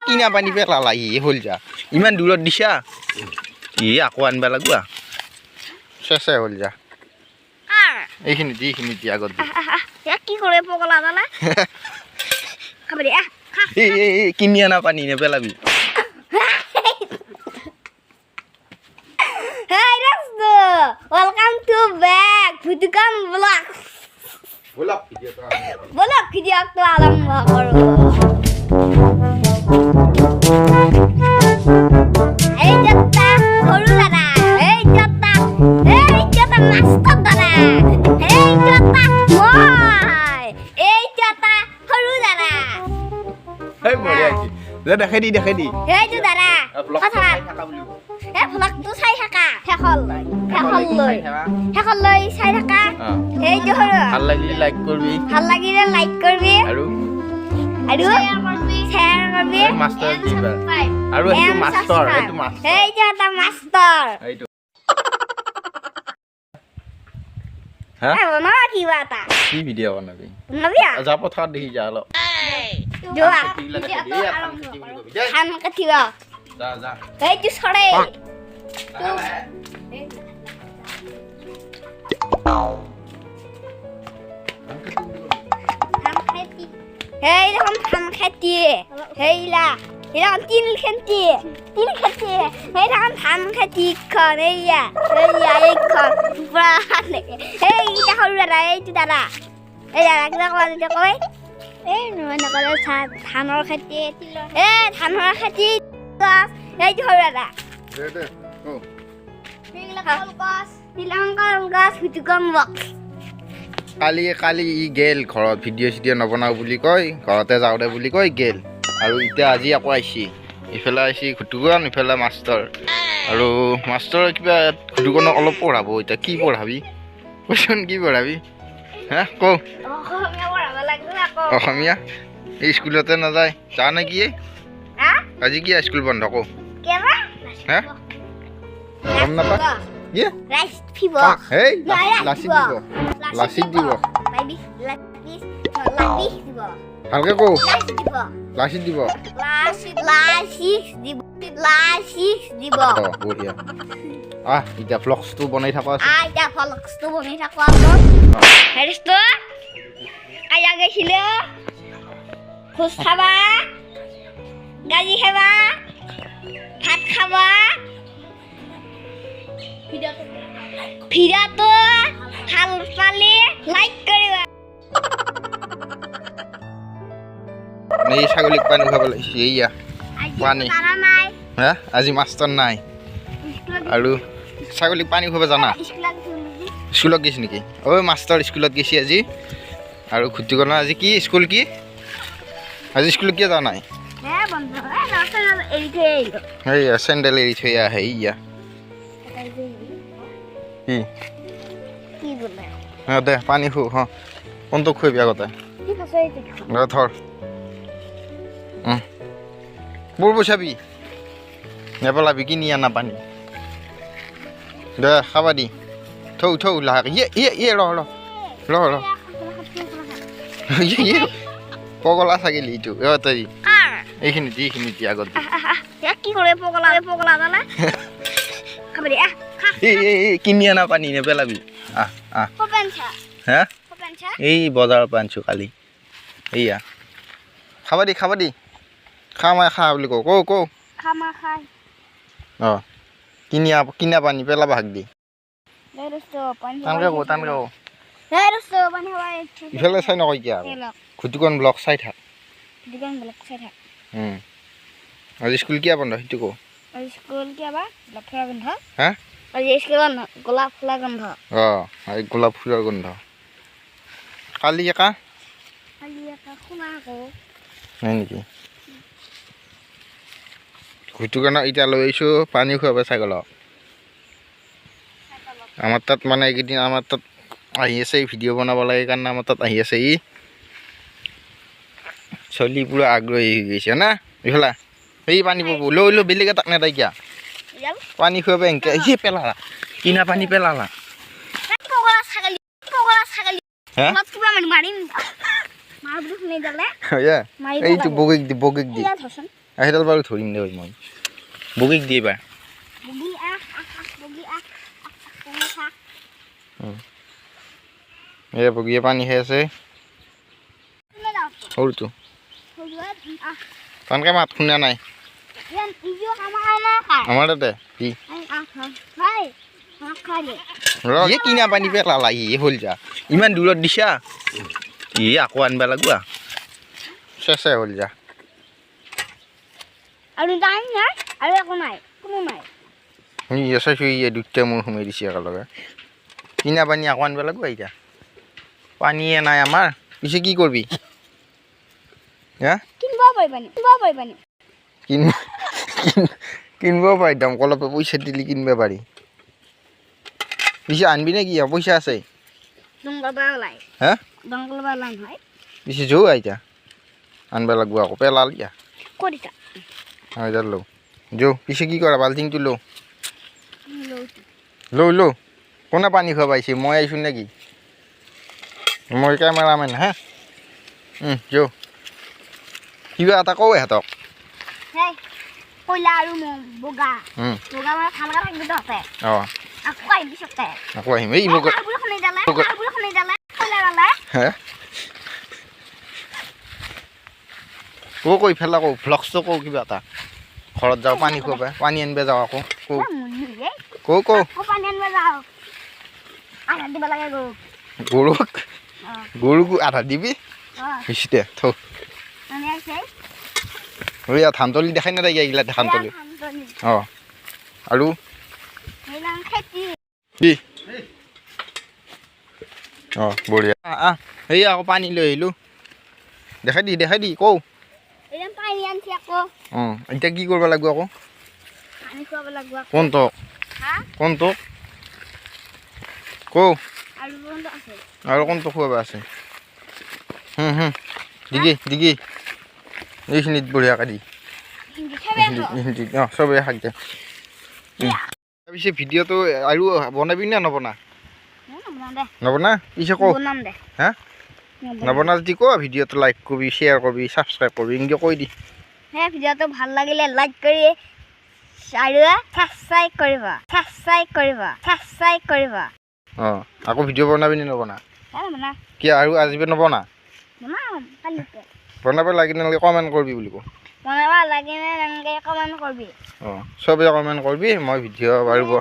কিনা পানী পেলালা হ'ল যা ইমান দূৰত দিছা আকৌ আনবা লাগব চেছে হ'ল যা এইখিনি দি আগত কি কৰে পগলা দালা খাব দে কিনি আনা পানী নেপেলাবি Hey Rasto, welcome to back Butukan Vlog. Vlog video aku alam baru. Hey jata, holu dana. Hey jata master dana. Hey jata, boy. Hey jata, holu dana. Hey boleh lagi. Dah khedi. Hey tu dana. Pasal. Vlog tu saya haka. Hekol loy saya haka. Hey johor. Hal lagi like korbi. Aru share korbi. Master jiba. Aru itu master. Hey jata master. Itu. Hah? Mana kiwata? Ki video nabi. Nabi ya? Aja apa thar dehi jalo. Jual. Han ketiga. Za. Hey tu sore. Hey ham khati. Hey la. Hey ham tin khati. Hey ham khati kon ya. Hey kon. Berat. Hey kita halu dara itu dara. Dara kita kawan itu koi. Mana kalau thanor khati. Thanor khati. Hey tu halu dara. Dede. Oh. Nilangkal gas Butukan Vlog. কালি ই গেল ঘৰত video' নবনাও বুলি কয় ঘৰতে যাওঁ দে বুলি কয় গেল আৰু এতিয়া আজি আকৌ আহিছি ইফালে আহিছি ঘুটুকন ইফালে মাষ্টৰ আৰু মাষ্টৰ কিবা ঘুটুকনক অলপ পঢ়াব এতিয়া কি পঢ়াবি কোৱেশ্যন কি পঢ়াবি হা কও অসমীয়া এই স্কুলতে নাযায় যা নেকি আজি কি স্কুল বন্ধ কও হা গম নাপা কি Rice fever. হেই লাচিত দিব ভালকে কও লাচিত দিব বঢ়িয়া এতিয়া ফ্লক্সটো বনাই থাকা গৈছিলে খোজ খাবা গাড়ী খাবা ভাত খাবা ভিডিঅ'টো ভাল পালে লাইক কৰিবা এই ছাগলীক পানী খুৱাব লাগিছে এইয়া পানী হা আজি মাষ্টৰ নাই আৰু ছাগলীক পানী খুৱাব জানা স্কুলত গৈছে নেকি ঐ মাষ্টৰ স্কুলত গৈছে আজি আৰু ঘুটুকনৰ আজি কি স্কুল কি আজি স্কুলত কিয় যোৱা নাই এইয়া চেণ্ডেল এৰি থৈ আহে এইয়া দে পানী খু কোনটো খুৱাবি আগতে ধৰ বোৰ পইচাবি নেপেলাবি কিনি আনা পানী দে খাবা দি থৌ লাহে ৰ পগলা ছাগলী ইটো তই এইখিনি দি আগত কি কৰে পগলা দালা খাব দে কিনি আনা পানী নেপেলাবি হা এই বজাৰৰ পৰা আনিছোঁ কালি এইয়া খাবা দি খা বুলি কওঁ অঁ কিনা পানী পেলাবা হাক দি টানকে কওঁ ইফালে চাই নকয় কিয় ঘুটুকন ব্লগ চাই থাক আজি স্কুল কিয় বন্ধ সেইটো কওঁ হা গোলাপ ফুলৰ গন্ধ গোলাপ ফুলৰ গোন্ধ কালি একা হয় নেকি ঘুটুকনক এতিয়া লৈ আহিছোঁ পানী খুৱাব ছাগলক আমাৰ তাত মানে এইকেইদিন আমাৰ তাত আহি আছে ভিডিঅ' বনাব লাগে কাৰণে আমাৰ তাত আহি আছে ই চলি পুৰা আগ্ৰহী হৈ গৈছে না এইফালে এই পানী পাব লৈ বেলেগ এটাক নেদাই কিয়া পানী খুৱাব এনেকৈ সি পেলালা কিনা পানী পেলালা এইটো বগীক দি সেইডাল বাৰু ধৰিম দে মই বগীক দি এবাৰ বগী আহ বগী আহ এই বগীয়ে পানী খাই আছে সৰুটো তনকে মাত শুনা নাই আমাৰ তাতে কি কিনা পানী পেলালা ই হ'ল যা ইমান দূৰত দিছা ই আকৌ আনিব লাগবা চেচে হ'ল যা আৰু নাই নাই আৰু একো নাই কোনো নাই চাইছো ই দুটা মোৰ সোমাই দিছে একেলগে কিনা পানী আকৌ আনিব লাগব এতিয়া পানীয়ে নাই আমাৰ পিছে কি কৰবি হা কিনিব পাৰিবানি কিনিব পাৰি দমকলৰ পইচা দিলি কিনিব পাৰি পিছে আনবি নে কি পইচা আছে হা পিছে যৌ আইতা আনব লাগব আকৌ পেলাল ইয়া এডাল লওঁ যৌ পিছে কি কৰা বাল্টিংটো লওঁ লওঁ কোনে পানী খোৱা পাইছে মই আহিছোঁ নেকি মই কেমেৰামেন হা যৌ কিবা এটা কওঁ ইহঁতক কয়লা আৰু বগা মানে ভালকৈ থাকিবি তহঁতে অঁ আকৌ আহিবি পিছতে আকৌ আহিম এই মোক হে কৌ কৈ ফেলা কৌ ভ্লগছটো কৌ কিবা এটা ঘৰত যাওঁ পানী খুৱাব পানী আনিব যাওঁ আকৌ কৌ গৰুক আধা দিবি হৈছে দে থৌ ধানতলি দেখাই নাথাকে এইগিলা ধানতলি অঁ আৰু কি অঁ বঢ়িয়া সেই আকৌ পানী লৈ আহিলোঁ দেখাই দি কৌ অঁ এতিয়া কি কৰিব লাগিব আকৌ কোনটো কৌ আৰু কোনটো খুৱাব আছে দিগি এইখিনিত বঢ়িয়াকৈ দি অঁ চবেই শাক দে পিছে ভিডিঅ'টো আৰু বনাবি নে নবনা পিছে কৌ হা নবনা যদি ক ভিডিঅ'টো লাইক কৰিবি শ্বেয়াৰ কৰিবি ছাবস্ক্ৰাইব কৰিবি এনেকৈ কৈ দি ভিডিঅ'টো ভাল লাগিলে লাইক কৰি আৰু ছাবস্ক্ৰাইব কৰিব অঁ আকৌ ভিডিঅ' বনাবি নে নবনা কিয় আৰু আজি নবনা বনাব লাগি নালাগে কমেণ্ট কৰিবি বুলি কওঁ অঁ চবেই কমেণ্ট কৰিবি মই ভিডিঅ' পাৰিব